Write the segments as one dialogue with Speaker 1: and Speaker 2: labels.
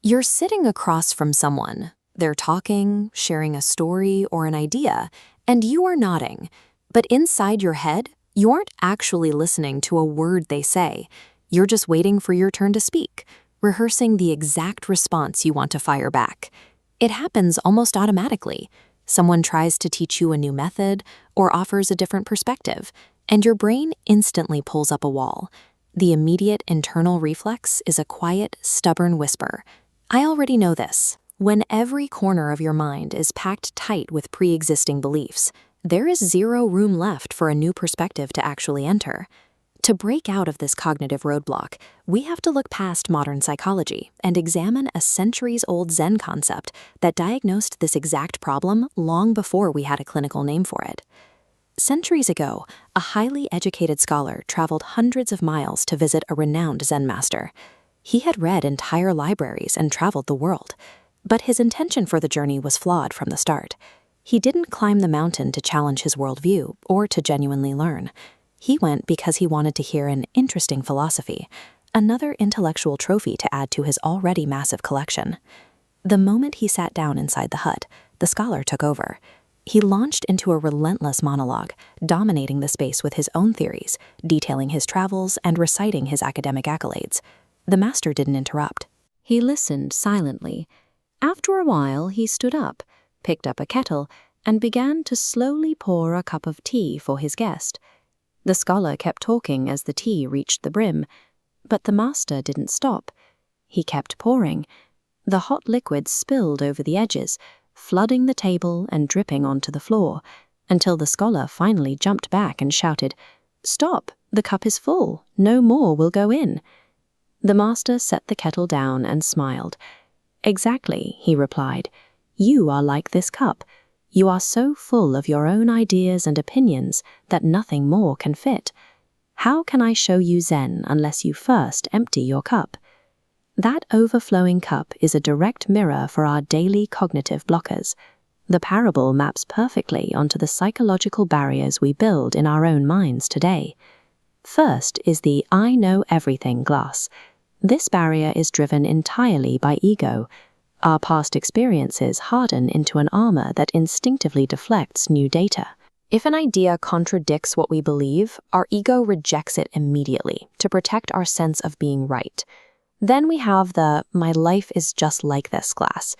Speaker 1: You're sitting across from someone. They're talking, sharing a story or an idea, and you are nodding. But inside your head, you aren't actually listening to a word they say. You're just waiting for your turn to speak, rehearsing the exact response you want to fire back. It happens almost automatically. Someone tries to teach you a new method or offers a different perspective, and your brain instantly pulls up a wall. The immediate internal reflex is a quiet, stubborn whisper. I already know this. When every corner of your mind is packed tight with pre-existing beliefs, there is zero room left for a new perspective to actually enter. To break out of this cognitive roadblock, we have to look past modern psychology and examine a centuries-old Zen concept that diagnosed this exact problem long before we had a clinical name for it. Centuries ago, a highly educated scholar traveled hundreds of miles to visit a renowned Zen master. He had read entire libraries and traveled the world, but his intention for the journey was flawed from the start. He didn't climb the mountain to challenge his worldview or to genuinely learn. He went because he wanted to hear an interesting philosophy, another intellectual trophy to add to his already massive collection. The moment he sat down inside the hut, the scholar took over. He launched into a relentless monologue, dominating the space with his own theories, detailing his travels and reciting his academic accolades. The master didn't interrupt. He listened silently. After a while, he stood up, picked up a kettle, and began to slowly pour a cup of tea for his guest. The scholar kept talking as the tea reached the brim, but the master didn't stop. He kept pouring. The hot liquid spilled over the edges, flooding the table and dripping onto the floor, until the scholar finally jumped back and shouted, "Stop! The cup is full. No more will go in." The master set the kettle down and smiled. "Exactly," he replied. "You are like this cup. You are so full of your own ideas and opinions that nothing more can fit. How can I show you Zen unless you first empty your cup?" That overflowing cup is a direct mirror for our daily cognitive blockers. The parable maps perfectly onto the psychological barriers we build in our own minds today. First is the "I know everything" glass. This barrier is driven entirely by ego. Our past experiences harden into an armor that instinctively deflects new data. If an idea contradicts what we believe, our ego rejects it immediately to protect our sense of being right. Then we have the "my life is just like this" glass.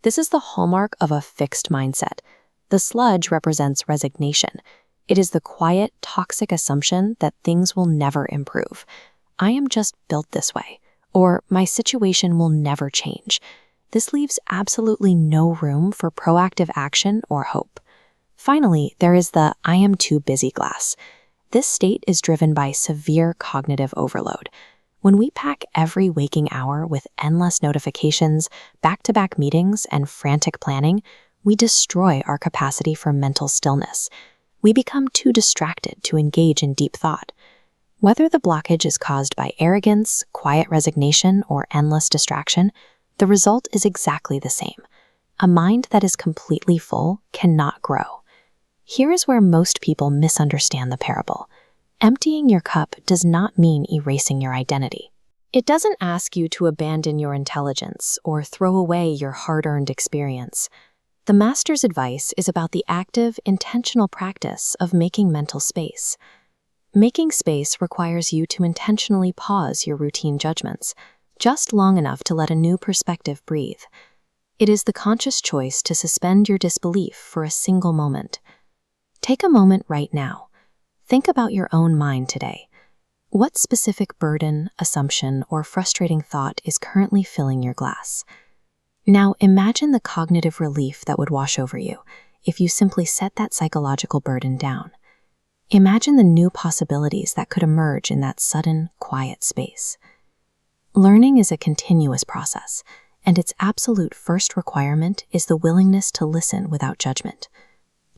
Speaker 1: This is the hallmark of a fixed mindset. The sludge represents resignation. It is the quiet, toxic assumption that things will never improve. I am just built this way, or my situation will never change. This leaves absolutely no room for proactive action or hope. Finally, there is the "I am too busy" glass. This state is driven by severe cognitive overload. When we pack every waking hour with endless notifications, back-to-back meetings, and frantic planning, we destroy our capacity for mental stillness. We become too distracted to engage in deep thought. Whether the blockage is caused by arrogance, quiet resignation, or endless distraction, the result is exactly the same. A mind that is completely full cannot grow. Here is where most people misunderstand the parable. Emptying your cup does not mean erasing your identity. It doesn't ask you to abandon your intelligence or throw away your hard-earned experience. The master's advice is about the active, intentional practice of making mental space. Making space requires you to intentionally pause your routine judgments, just long enough to let a new perspective breathe. It is the conscious choice to suspend your disbelief for a single moment. Take a moment right now. Think about your own mind today. What specific burden, assumption, or frustrating thought is currently filling your glass? Now imagine the cognitive relief that would wash over you if you simply set that psychological burden down. Imagine the new possibilities that could emerge in that sudden, quiet space. Learning is a continuous process, and its absolute first requirement is the willingness to listen without judgment.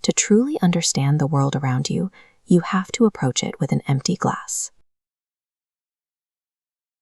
Speaker 1: To truly understand the world around you, you have to approach it with an empty glass.